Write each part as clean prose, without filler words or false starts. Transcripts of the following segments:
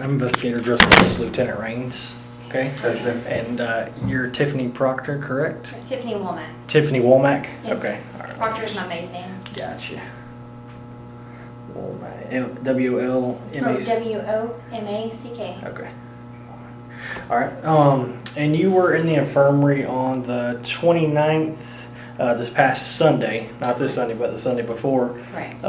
I'm Investigator Justice Lieutenant Raines. Okay. That's your name? And you're Tiffany Proctor, correct? Tiffany Womack. Tiffany Womack? Yes. Okay. All right. Proctor is my maiden name. Gotcha. Womack. W-L-M-A-C. W-O-M-A-C-K. Okay. All right. And you were in the infirmary on the 29th, this past Sunday. Not this Sunday, but the Sunday before. Correct.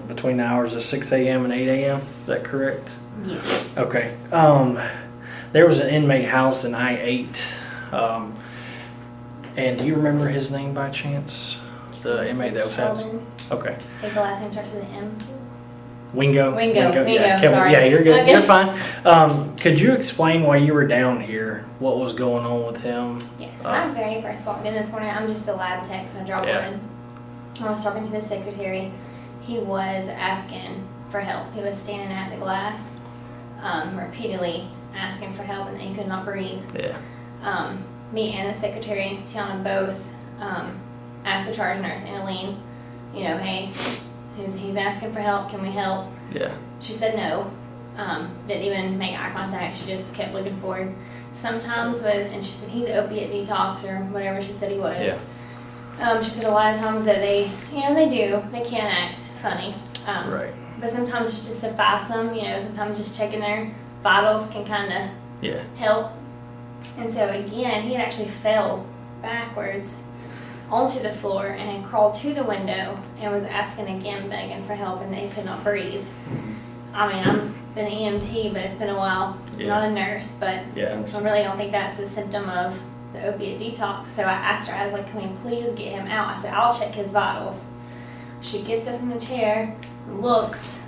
Between the hours of 6 a.m. and 8 a.m. Is that correct? Yes. Okay. There was an inmate housed in I-8. And do you remember his name by chance? The inmate that was housed? Kelvin. I think the last name starts with an M. Wingo. Wingo, Yeah, Kevin, sorry. yeah, you're good. Okay. You're fine. Could you explain why you were down here? What was going on with him? Yes. When I very first walked in this morning, I'm just a lab tech, so I draw Yeah. blood. When I was talking to the secretary, he was asking for help. He was standing at the glass, repeatedly asking for help, and he could not breathe. Yeah. Me and the secretary, Tiana, both asked the charge nurse, Annalene, hey, he's asking for help, can we help? Yeah. She said no. Didn't even make eye contact, she just kept looking forward. Sometimes and she said he's opiate detox or whatever she said he was. Yeah. She said a lot of times that they can act funny. Right. But sometimes it's just to fast them, sometimes just checking their vitals can kind of Yeah. help. And so again, he had actually fell backwards onto the floor and crawled to the window and was asking again, begging for help, and they could not breathe. I mean, I've been an EMT, but it's been a while. Yeah. Not a nurse, but Yeah. I really don't think that's a symptom of the opiate detox. So I asked her, I was like, can we please get him out? I said, I'll check his vitals. She gets up from the chair, looks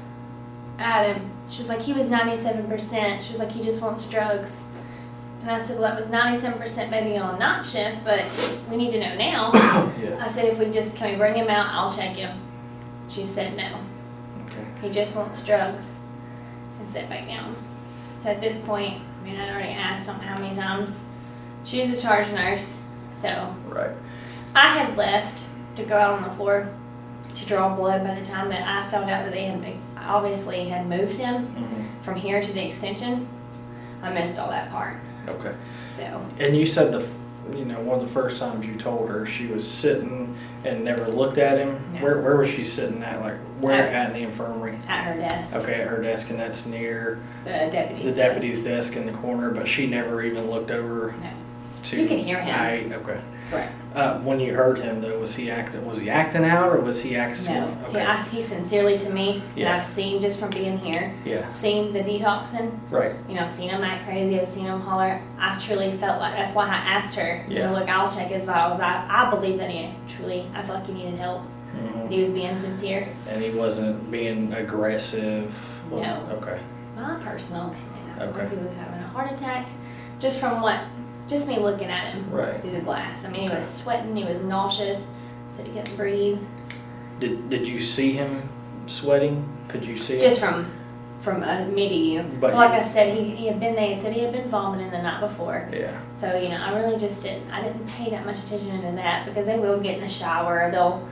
at him. She was like, he was 97%. She was like, he just wants drugs. And I said, well, that was 97% maybe on night shift, but we need to know now. Yeah. I said, can we bring him out? I'll check him. She said no. Okay. He just wants drugs, and sat back down. So at this point, I already asked, I don't know how many times. She's the charge nurse, so Right. I had left to go out on the floor to draw blood by the time that I found out that they had obviously had moved him Mm-hmm. from here to the extension. I missed all that part. Okay. So And you said one of the first times you told her she was sitting and never looked at him. No. Where was she sitting at? Like where at in the infirmary? at her desk, Okay, at her desk, and that's near the deputy's the deputy's desk in the corner. But she never even looked over desk. No, to. You can hear him. Okay. correct. When you heard him though, was he acting out, or was he acting? No, Okay. he sincerely to me, and Yeah. I've seen just from being here, Yeah. seen the detoxing. Right. I've seen him act crazy. I've seen him holler. I truly felt like that's why I asked her. Yeah. Look, I'll check his vitals. I believe that I felt like he needed help. Mhm. He was being sincere. And he wasn't being aggressive. No. Okay. My personal opinion. I felt Okay. like he was having a heart attack, just from just me looking at him Right. through the glass. I mean, he Okay. was sweating. He was nauseous. Said he couldn't breathe. Did you see him sweating? Could you see Just him? from immediate view. But Like I said, he had been. They had said he had been vomiting the night before. Yeah. So, I really just didn't pay that much attention into that because they will get in the shower. They'll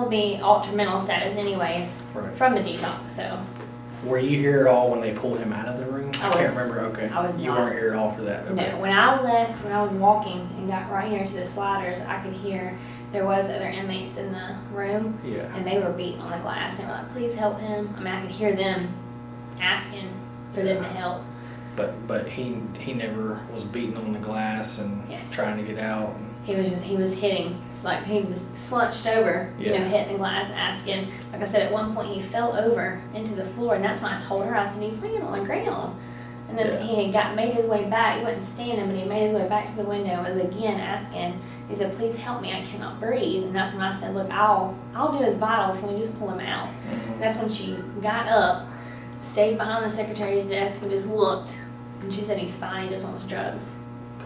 be altered mental status anyways Right. from the detox. So Were you here at all when they pulled him out of the room? I can't was- remember. Okay. I was You not. weren't here at all for that. Okay. no, when I left, when I was walking and got right here to the sliders, I could hear there was other inmates in the room Yeah. and they were beating on the glass. They were like, please help him. I could hear them asking for them to help. But he never was beating on the glass and Yes. trying to get out. He was hitting. It's like he was slunched over, Yeah. hitting the glass, asking. Like I said, at one point he fell over into the floor, and that's when I told her, I said, he's laying on the ground. And then Yeah. he had made his way back. He wasn't standing, but he made his way back to the window and was again asking. He said, please help me, I cannot breathe. And that's when I said, look, I'll do his vitals. Can we just pull him out? Mhm. That's when she got up, stayed behind the secretary's desk, and just looked. And she said, he's fine, he just wants drugs.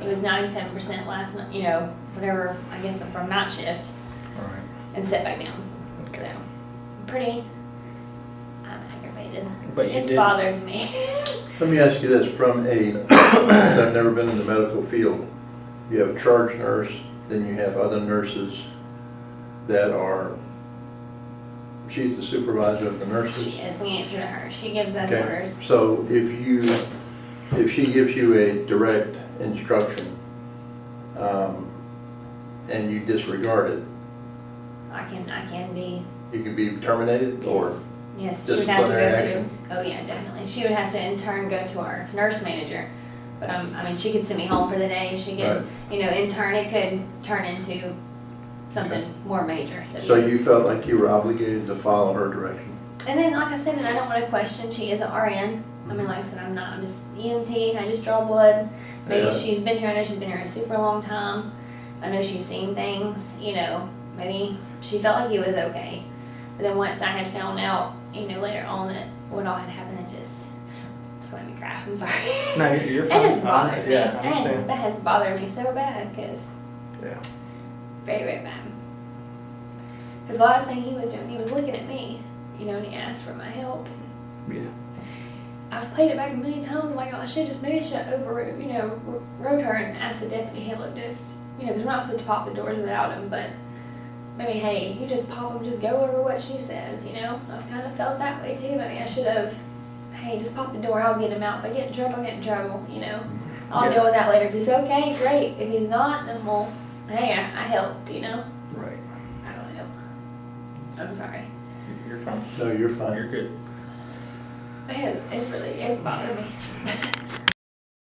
He was 97% last night, whatever, I guess from night shift, All right. and sat back down. Okay. So, I'm aggravated. But you It's did. bothered me. Let me ask you this, I've never been in the medical field. You have a charge nurse, then you have other nurses that are she's the supervisor of the nurses? She is, we answer to her, she gives us Okay, orders. so if she gives you a direct instruction, and you disregard it, I can be, you can be terminated or yes, she would have to disciplinary go action? to, oh yeah, definitely, she would have to in turn go to our nurse manager. But I mean, she could send me home for the day, she could, Right. you know, in turn, it could turn into something more major, so So yes. you felt like you were obligated to follow her direction? And then, like I said, and I don't want to question, she is an RN. I mean, like I said, I'm not, I'm just EMT, I just draw blood. Maybe Yeah. she's been here, I know she's been here a super long time. I know she's seen things, you know, maybe she felt like he was okay. But then once I had found out, you know, later on that what all had happened, it just made me cry, I'm sorry. No, you're It fine. has bothered me, Yeah, I understand. that has bothered me so bad, because Yeah. very, very bad. Because the last thing he was doing, he was looking at me, you know, and he asked for my help. Yeah. I've played it back a million times. I'm like, oh, I should just maybe I should overrode, you know, rode her and asked the deputy, hey, look, just, you know, because we're not supposed to pop the doors without him, but maybe, hey, you just pop them, just go over what she says, you know. I've kind of felt that way too. Maybe I should have, hey, just pop the door, I'll get him out. If I get in trouble, I'll get in trouble, you know. I'll Yeah. deal with that later. If he's okay, great. If he's not, then well, hey, I helped, you know. Right. I don't know. I'm sorry. You're fine. No, you're fine. You're good. It's bothered me.